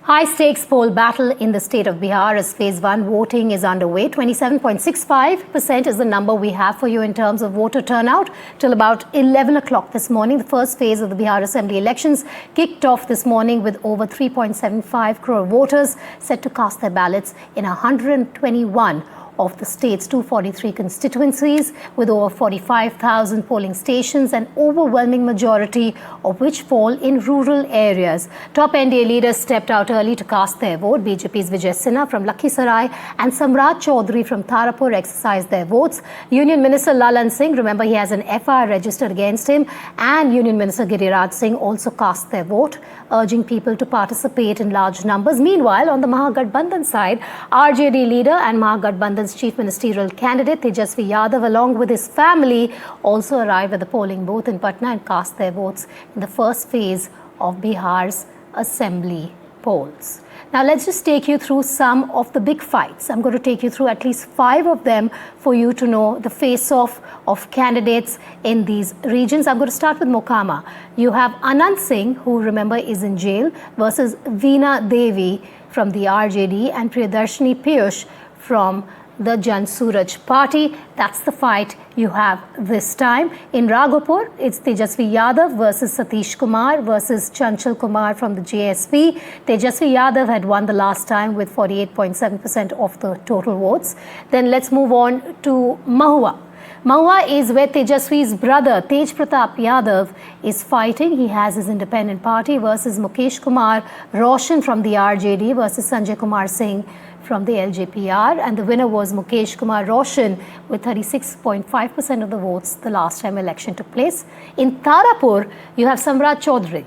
High-stakes poll battle in the state of Bihar as Phase 1 voting is underway. 27.65% is the number we have for you in terms of voter turnout. Till about 11 o'clock this morning, the first phase of the Bihar Assembly elections kicked off this morning with over 3.75 crore voters set to cast their ballots in 121 of the state's 243 constituencies, with over 45,000 polling stations, an overwhelming majority of which fall in rural areas. Top NDA leaders stepped out early to cast their vote. BJP's Vijay Sinha from Lakhisarai and Samrat Chaudhary from Tarapur exercised their votes. Union Minister Lalan Singh, remember he has an FIR registered against him, and Union Minister Giriraj Singh also cast their vote, urging people to participate in large numbers. Meanwhile, on the Mahagathbandhan side, RJD leader and Mahagathbandhan's chief ministerial candidate Tejasvi Yadav, along with his family, also arrived at the polling booth in Patna and cast their votes in the first phase of Bihar's assembly polls. Now, let's just take you through some of the big fights. I'm going to take you through at least 5 of them for you to know the face-off of candidates in these regions. I'm going to start with Mokama. You have Anand Singh, who remember is in jail, versus Veena Devi from the RJD and Priyadarshini Piyush from the Jan Suraj party. That's the fight you have this time. In Raghopur, it's Tejasvi Yadav versus Satish Kumar versus Chanchal Kumar from the JSP. Tejasvi Yadav had won the last time with 48.7% of the total votes. Then let's move on to Mahua. Mahua is where Tejasvi's brother Tej Pratap Yadav is fighting. He has his independent party versus Mukesh Kumar Roshan from the RJD versus Sanjay Kumar Singh from the LJPR, and the winner was Mukesh Kumar Roshan with 36.5% of the votes the last time election took place. In Tarapur, you have Samrat Chaudhary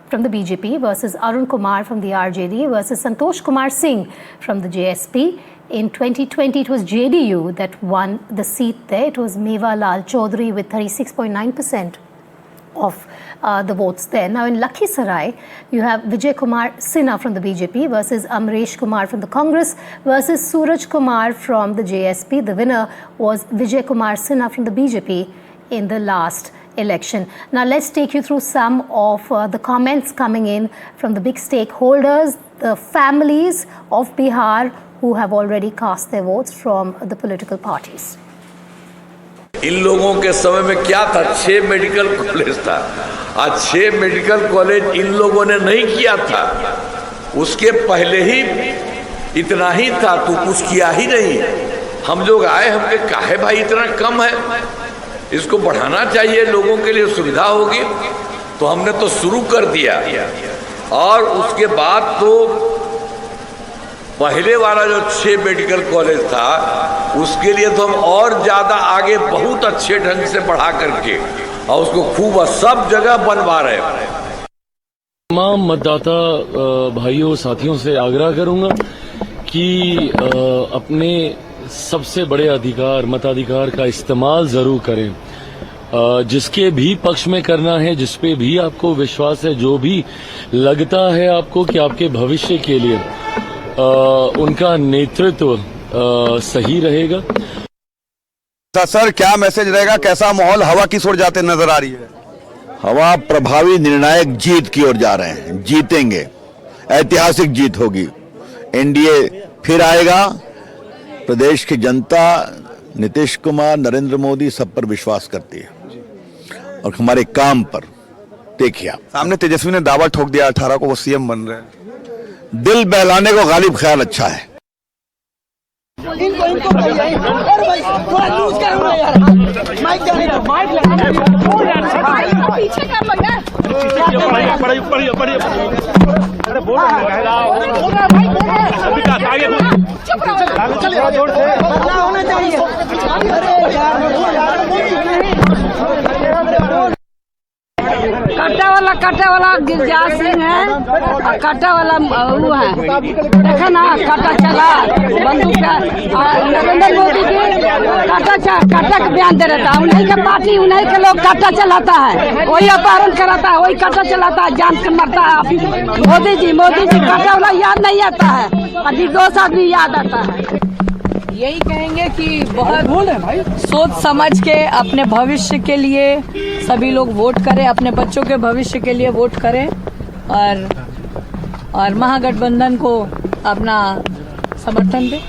from the BJP versus Arun Kumar from the RJD versus Santosh Kumar Singh from the JSP. In 2020, it was JDU that won the seat there. It was Meva Lal Chaudhary with 36.9% of the votes there. Now in Lakhisarai, you have Vijay Kumar Sinha from the BJP versus Amresh Kumar from the Congress versus Suraj Kumar from the JSP. The winner was Vijay Kumar Sinha from the BJP in the last election. Now let's take you through some of the comments coming in from the big stakeholders, the families of Bihar who have already cast their votes from the political parties. इन लोगों के समय में क्या था, 6 medical college था। आज 6 medical college in लोगों ने नहीं किया था, उसके पहले ही इतना ही था, तो कुछ किया ही नहीं। हम लोग आए, हमने कहा भाई इतना कम है, इसको बढ़ाना चाहिए, लोगों के लिए सुविधा होगी, तो हमने तो शुरू कर दिया। और उसके बाद तो पहले वाला जो 6 मेडिकल कॉलेज था, उसके लिए तो हम और ज़्यादा आगे बहुत अच्छे ढंग से बढ़ा करके और उसको खूब सब जगह बनवा रहे हैं। तमाम मतदाता भाइयों साथियों से आग्रह करूंगा कि अपने सबसे बड़े अधिकार मताधिकार का इस्तेमाल जरूर करें। जिसके भी पक्ष में करना है, जिस पे भी आपको विश्वास है, जो भी लगता है आपको कि आपके भविष्य के लिए उनका नेतृत्व सही रहेगा। सर क्या मैसेज रहेगा, कैसा माहौल, हवा किस ओर जाते नजर आ रही है? हवा प्रभावी निर्णायक जीत की ओर जा रहे हैं, जीतेंगे, ऐतिहासिक जीत होगी, एनडीए फिर आएगा। प्रदेश की जनता नीतीश कुमार, नरेंद्र मोदी सब पर विश्वास करती है और हमारे काम पर। देखिए सामने तेजस्वी ने दावा ठोक दिया 18 को वो सीएम बन रहे हैं। दिल बहलाने को गालिब ख्याल अच्छा है। कट्टा वाला गिरजा सिंह है और कट्टा वाला वो है, देखा ना, कट्टा चला बंदूक नरेंद्र मोदी के कट्टा का बयान दे रहता है। उन्हीं के पार्टी, उन्हीं के लोग कट्टा चलाता है, वही अपहरण कराता है, वही कट्टा चलाता है, जान से मरता है। मोदी जी कट्टा वाला याद नहीं आता है, अभी 2 आदमी याद आता है। यही कहेंगे कि बहुत सोच समझ के अपने भविष्य के लिए सभी लोग वोट करें, अपने बच्चों के भविष्य के लिए वोट करें और और महागठबंधन को अपना समर्थन दें।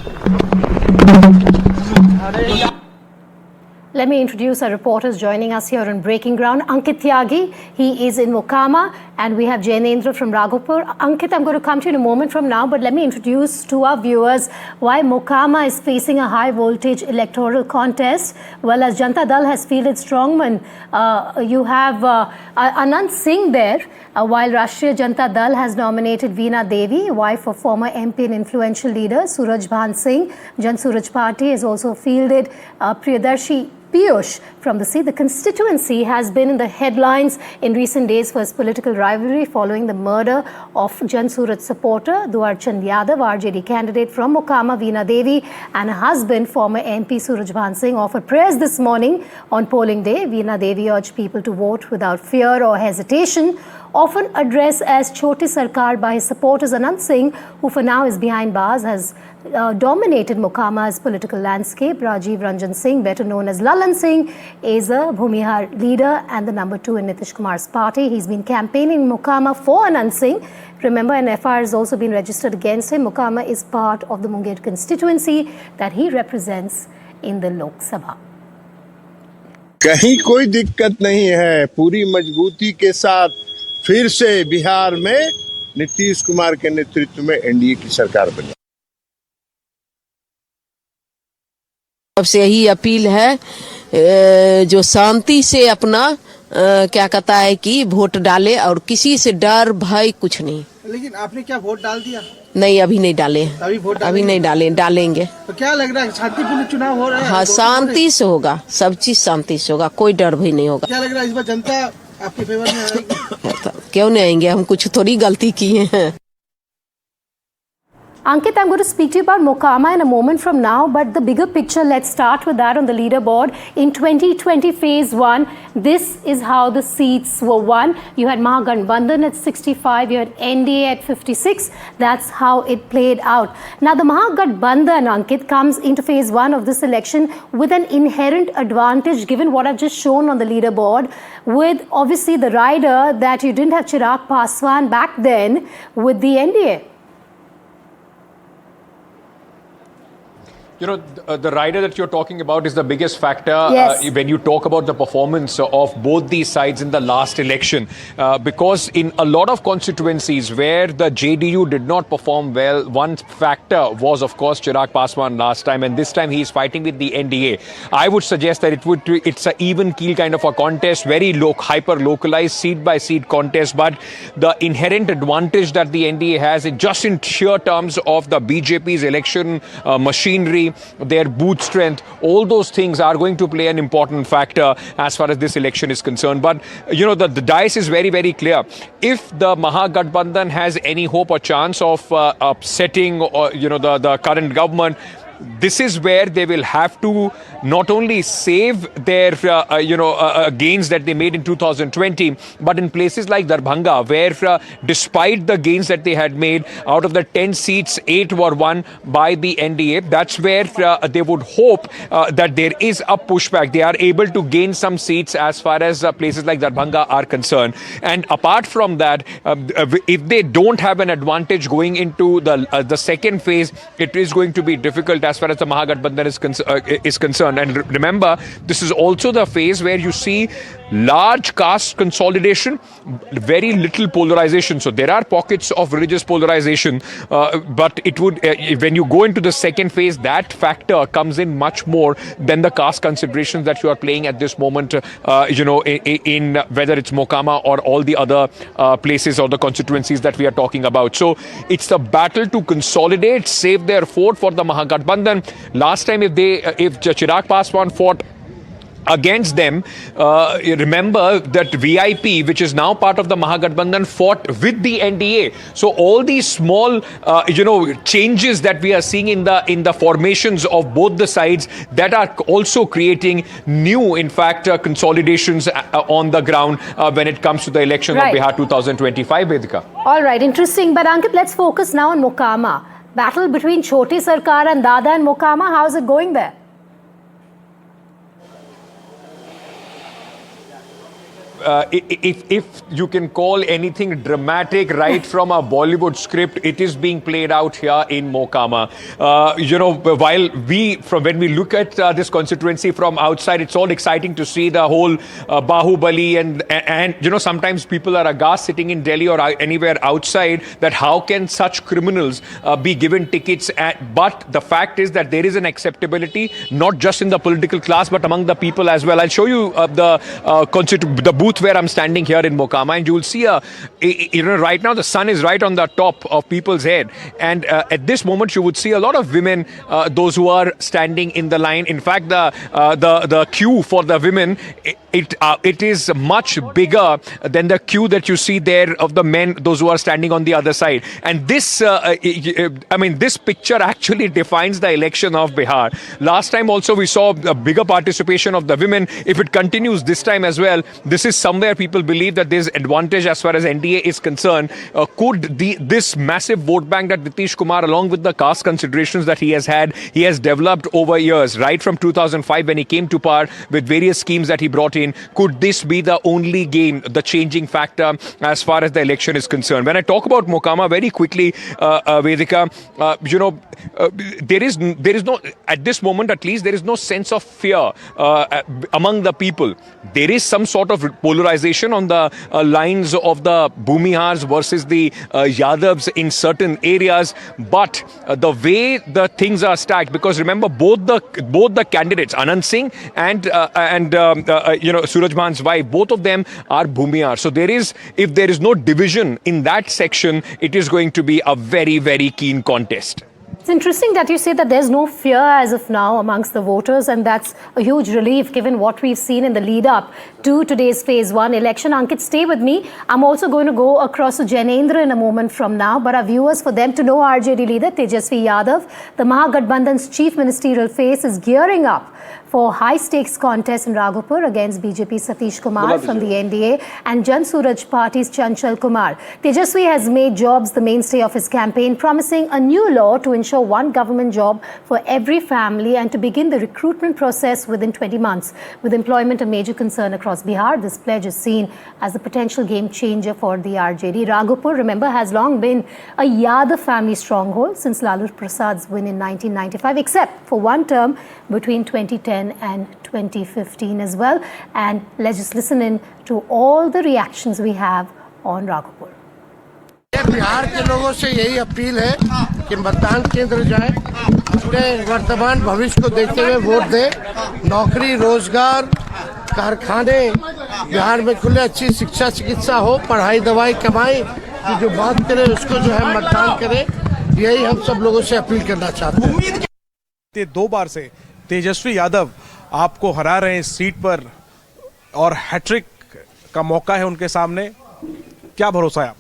Let me introduce our reporters joining us here on Breaking Ground. Ankit Tyagi, he is in Mokama, and we have Jainendra from Raghupur. Ankit, I'm going to come to you in a moment from now, but let me introduce to our viewers why Mokama is facing a high voltage electoral contest. Well, as Janata Dal has fielded strongmen, you have Anand Singh there, while Rashtriya Janata Dal has nominated Veena Devi, wife of former MP and influential leader Suraj Bhan Singh. Jan Suraj Party has also fielded Priyadarshi Piyush from the seat. The constituency has been in the headlines in recent days for its political rivalry following the murder of Jan Suraj supporter Duar Chand Yadav, RJD candidate from Mokama, Veena Devi, and her husband, former MP Suraj Bhan Singh, offered prayers this morning on polling day. Veena Devi urged people to vote without fear or hesitation. Often addressed as Choti Sarkar by his supporters, Anand Singh, who for now is behind bars, has dominated Mokama's political landscape. Rajiv Ranjan Singh, better known as Lalan Singh, is a Bhumihar leader and the number 2 in Nitish Kumar's party. He's been campaigning in Mokama for Anand Singh. Remember, an FIR has also been registered against him. Mokama is part of the Munger constituency that he represents in the Lok Sabha. कहीं कोई दिक्कत नहीं है, पूरी मजबूती के साथ फिर से बिहार में नीतीश कुमार के नेतृत्व में एनडीए की सरकार बनी। सबसे यही अपील है जो शांति से अपना क्या कहता है कि वोट डाले और किसी से डर भय कुछ नहीं। लेकिन आपने क्या वोट डाल दिया? नहीं, अभी नहीं डाले। अभी नहीं डाले, डालेंगे। तो क्या लग रहा है, शांतिपूर्ण चुनाव हो रहा है? हाँ, शांति से होगा, सब चीज शांति से होगा, कोई डर भय नहीं होगा। क्या लग रहा है, इस बार जनता आपके फेवर में आएगी? क्यों नहीं आएंगे, हम कुछ थोड़ी गलती किए हैं। Ankit, I'm going to speak to you about Mokama in a moment from now, but the bigger picture, let's start with that on the leaderboard. In 2020 phase 1, this is how the seats were won. You had Mahagathbandhan at 65, you had NDA at 56. That's how it played out. Now, the Mahagathbandhan, Ankit, comes into phase 1 of this election with an inherent advantage, given what I've just shown on the leaderboard, with obviously the rider that you didn't have Chirag Paswan back then with the NDA. You know, the rider that you're talking about is the biggest factor when you talk about the performance of both these sides in the last election. Because in a lot of constituencies where the JDU did not perform well, one factor was, of course, Chirag Paswan last time. And this time he's fighting with the NDA. I would suggest that it's an even keel kind of a contest, very hyper-localized, seat-by-seat contest. But the inherent advantage that the NDA has, just in sheer terms of the BJP's election machinery, their booth strength, all those things are going to play an important factor as far as this election is concerned. But, you know, the dice is very, very clear. If the Mahagathbandhan has any hope or chance of upsetting, or, you know, the current government, this is where they will have to not only save their, gains that they made in 2020, but in places like Darbhanga, where despite the gains that they had made, out of the 10 seats, 8 were won by the NDA. That's where they would hope that there is a pushback. They are able to gain some seats as far as places like Darbhanga are concerned. And apart from that, if they don't have an advantage going into the second phase, it is going to be difficult as far as the Mahagathbandhan is concerned. And remember, this is also the phase where you see large caste consolidation, very little polarization. So there are pockets of religious polarization, but it would, when you go into the second phase, that factor comes in much more than the caste considerations that you are playing at this moment, in whether it's Mokama or all the other places or the constituencies that we are talking about. So it's the battle to consolidate, save their fort for the Mahagathbandhan. Last time, if Chirag Paswan fought against them, remember that VIP, which is now part of the Mahagathbandhan, fought with the NDA. So all these small, changes that we are seeing in the formations of both the sides, that are also creating new, in fact, consolidations on the ground when it comes to the election of Bihar 2025, Vedika. All right, interesting. But Ankit, let's focus now on Mokama. Battle between Choti Sarkar and Dada and Mokama. How's it going there? if you can call anything dramatic right from a Bollywood script, it is being played out here in Mokama. While when we look at this constituency from outside, it's all exciting to see the whole Bahubali and sometimes people are aghast sitting in Delhi or anywhere outside that how can such criminals be given tickets. But the fact is that there is an acceptability not just in the political class but among the people as well. I'll show you the booth where I'm standing here in Mokama, and you'll see right now the sun is right on the top of people's head, and at this moment you would see a lot of women, those who are standing in the line. In fact, the queue for the women, it is much bigger than the queue that you see there of the men, those who are standing on the other side. And this this picture actually defines the election of Bihar. Last time also we saw a bigger participation of the women. If it continues this time as well, this is somewhere people believe that there's advantage as far as NDA is concerned. Could this massive vote bank that Nitish Kumar, along with the caste considerations that he has developed over years, right from 2005 when he came to power with various schemes that he brought in, could this be the only game, the changing factor as far as the election is concerned? When I talk about Mokama very quickly, Vedika, there is no, at this moment at least, there is no sense of fear among the people. There is some sort of polarization on the lines of the Bhumihars versus the Yadavs in certain areas, but the way the things are stacked, because remember both the candidates, Anand Singh and Suraj Man's wife, both of them are Bhumihar. So if there is no division in that section, it is going to be a very, very keen contest. It's interesting that you say that there's no fear as of now amongst the voters, and that's a huge relief given what we've seen in the lead up to today's phase 1 election. Ankit, stay with me. I'm also going to go across to Janendra in a moment from now, but our viewers, for them to know, RJD leader Tejasvi Yadav, the Mahagathbandhan's chief ministerial face, is gearing up for high-stakes contest in Raghupur against BJP Satish Kumar from the NDA and Jan Suraj Party's Chanchal Kumar. Tejasvi has made jobs the mainstay of his campaign, promising a new law to ensure one government job for every family and to begin the recruitment process within 20 months. With employment a major concern across Bihar, this pledge is seen as a potential game changer for the RJD. Raghupur, remember, has long been a Yadav family stronghold since Lalu Prasad's win in 1995, except for one term between 2010 and 2015 as well. And let's just listen in to all the reactions we have on Raghupur. Bihar के लोगों से यही appeal है कि मतदान केंद्र जाए, अपने वर्तमान भविष्य को देखते हुए वोट दें। नौकरी, रोजगार, कारखाने बिहार में खुले, अच्छी शिक्षा चिकित्सा हो, पढ़ाई दवाई कमाई की जो बात करें उसको जो है मतदान करें, यही हम सब लोगों से अपील करना चाहते हैं। 2 बार से तेजस्वी यादव आपको हरा रहे हैं इस सीट पर और हैट्रिक का मौका है उनके सामने, क्या भरोसा है?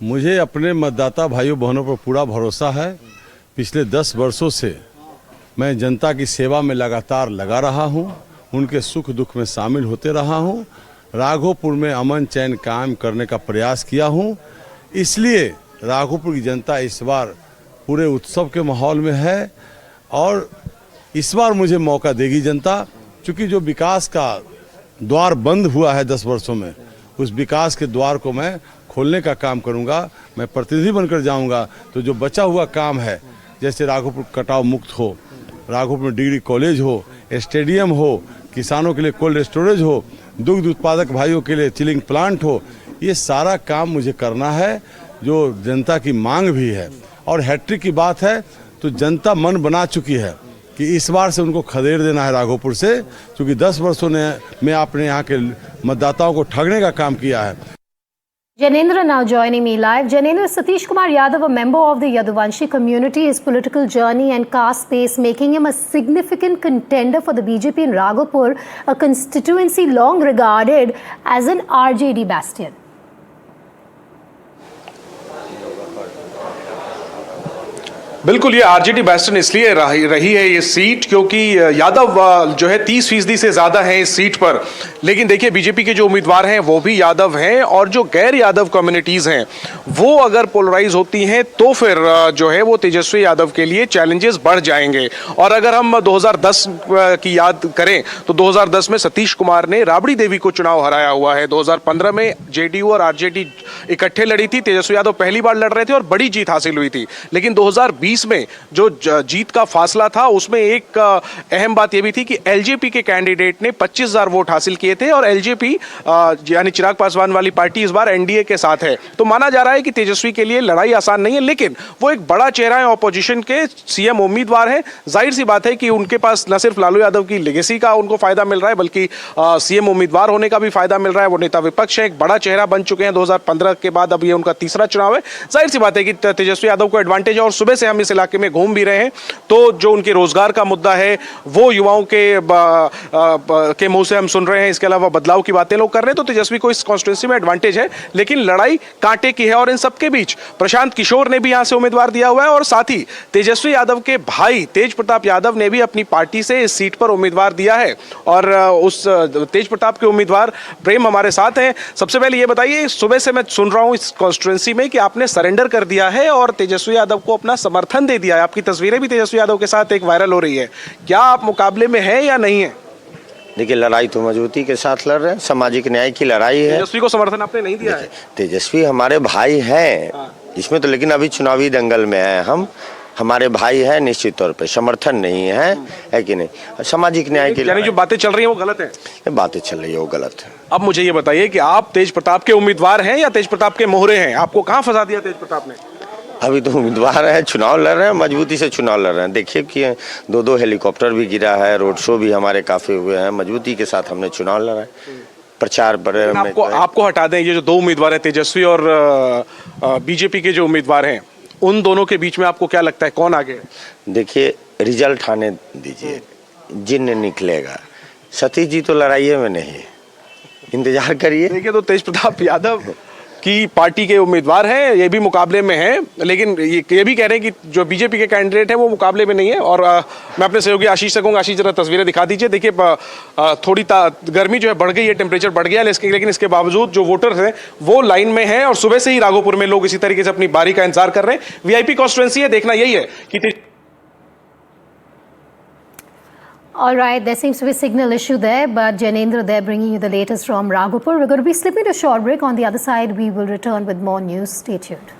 मुझे अपने मतदाता भाइयों बहनों पर पूरा भरोसा है। पिछले 10 वर्षों से मैं जनता की सेवा में लगातार लगा रहा हूं, उनके सुख दुख में शामिल होते रहा हूं, राघोपुर में अमन चैन कायम करने का प्रयास किया हूं। इसलिए राघोपुर की जनता इस बार पूरे उत्सव के माहौल में है और इस बार मुझे मौका देगी जनता, क्योंकि जो विकास का द्वार बंद हुआ है 10 वर्षों में, उस विकास के द्वार को मैं खोलने का काम करूंगा। मैं प्रतिनिधि बनकर जाऊंगा तो जो बचा हुआ काम है, जैसे राघोपुर कटाव मुक्त हो, राघोपुर में डिग्री कॉलेज हो, स्टेडियम हो, किसानों के लिए कोल्ड स्टोरेज हो, दुग्ध उत्पादक भाइयों के लिए चिलिंग प्लांट हो, ये सारा काम मुझे करना है जो जनता की मांग भी है। और हैट्रिक की बात है तो जनता मन बना चुकी है कि इस बार से उनको खदेड़ देना है राघोपुर से, क्योंकि 10 वर्षों में आपने यहाँ के मतदाताओं को ठगने का काम किया है। Janendra now joining me live. Janendra, Satish Kumar Yadav, a member of the Yaduvanshi community, his political journey and caste space making him a significant contender for the BJP in Raghupur, a constituency long regarded as an RJD bastion. बिल्कुल, ये RJD बेस्टन इसलिए रही है ये seat क्योंकि यादव जो है 30% से ज्यादा है इस सीट पर। लेकिन देखिए बीजेपी के जो उम्मीदवार हैं वो भी यादव हैं और जो गैर यादव कम्युनिटीज हैं वो अगर पोलराइज होती हैं तो फिर जो है वो तेजस्वी यादव के लिए चैलेंजेस बढ़ जाएंगे। और अगर हम 2010 की याद करें तो 2010 में सतीश कुमार ने राबड़ी देवी को चुनाव हराया हुआ है। 2015 में जेडीयू और आरजेडी इकट्ठे लड़ी थी, तेजस्वी यादव पहली बार लड़ रहे थे और बड़ी जीत हासिल हुई थी। लेकिन 2020 में जो जीत का फासला था उसमें एक अहम बात यह भी थी कि एलजेपी के कैंडिडेट ने 25,000 वोट हासिल किए थे और एलजेपी यानी चिराग पासवान वाली पार्टी इस बार एनडीए के साथ है। तो माना जा रहा है कि तेजस्वी के लिए लड़ाई आसान नहीं है, लेकिन वो एक बड़ा चेहरा है, ऑपोजिशन के सीएम उम्मीदवार है। जाहिर सी बात है कि उनके पास न सिर्फ लालू यादव की लेगेसी का उनको फायदा मिल रहा है बल्कि सीएम उम्मीदवार होने का भी फायदा मिल रहा है। वो नेता विपक्ष है, एक बड़ा चेहरा बन चुके हैं 2015 के बाद, अब ये उनका तीसरा चुनाव है। जाहिर सी बात है कि तेजस्वी यादव को एडवांटेज है और सुबह से हम इस इलाके में घूम भी रहे हैं तो जो उनके रोजगार का मुद्दा है वो युवाओं के मुंह से हम सुन रहे हैं। इसके अलावा बदलाव की बातें लोग कर रहे हैं तो तेजस्वी को इस कॉन्स्टिट्यूंसी में एडवांटेज है। लेकिन लड़ाई कांटे की है और इन सबके बीच प्रशांत किशोर ने भी यहां से उम्मीदवार दिया हुआ है और साथ ही तेजस्वी यादव के भाई तेज प्रताप यादव ने भी अपनी पार्टी से इस सीट पर उम्मीदवार दिया है और उस तेज प्रताप के उम्मीदवार प्रेम हमारे साथ हैं। सबसे पहले ये बताइए, सुबह से मैं सुन रहा हूं इस कॉन्स्टिट्यूंसी में कि आपने सरेंडर कर दिया है और तेजस्वी यादव को अपना समर्थन दे दिया है। आपकी तस्वीरें भी तेजस्वी यादव के साथ एक वायरल हो रही है, क्या आप मुकाबले में हैं या नहीं है? देखिए, लड़ाई तो मजबूती के साथ लड़ रहे हैं, सामाजिक न्याय की लड़ाई है। तेजस्वी को समर्थन आपने नहीं दिया है? तेजस्वी हमारे भाई हैं इसमें तो, लेकिन अभी चुनावी दंगल में है हम। हमारे भाई है, निश्चित तौर पे समर्थन नहीं है कि नहीं? सामाजिक न्याय की यानी जो बातें चल रही है वो गलत है? बातें चल रही है वो गलत है। अब मुझे ये बताइए कि आप तेज प्रताप के उम्मीदवार हैं या तेज प्रताप के मोहरे हैं? आपको कहां फंसा दिया तेज प्रताप ने? अभी तो उम्मीदवार है, चुनाव लड़ रहे हैं, मजबूती से चुनाव लड़ रहे हैं। देखिए कि 2 हेलीकॉप्टर भी गिरा है, रोड शो भी हमारे काफी हुए हैं, मजबूती के साथ हमने चुनाव लड़ा है। प्रचार बड़े आपको हटा दें, ये जो 2 उम्मीदवार हैं तेजस्वी और बीजेपी के जो उम्मीदवार हैं उन दोनों के बीच में आपको क्या लगता है कौन आगे? देखिए, रिजल्ट आने दीजिए, जिन निकलेगा। सतीश जी तो लड़ाई में नहीं, इंतजार करिए। देखिए, तो तेज प्रताप यादव की पार्टी के उम्मीदवार हैं, ये भी मुकाबले में हैं, लेकिन ये भी कह रहे हैं कि जो बीजेपी के कैंडिडेट हैं वो मुकाबले में नहीं है। और मैं अपने सहयोगी आशीष से कहूँगा, आशीष जरा तस्वीरें दिखा दीजिए। देखिए, थोड़ी गर्मी जो है बढ़ गई है, टेम्परेचर बढ़ गया है, लेकिन इसके बावजूद जो वोटर्स हैं वो लाइन में हैं और सुबह से ही राघोपुर में लोग इसी तरीके से अपनी बारी का इंतजार कर रहे हैं। वीआईपी कॉन्स्टिट्यूएंसी है, देखना यही है कि All right, there seems to be a signal issue there, but Janendra there bringing you the latest from Raghupur. We're going to be slipping a short break. On the other side, we will return with more news. Stay tuned.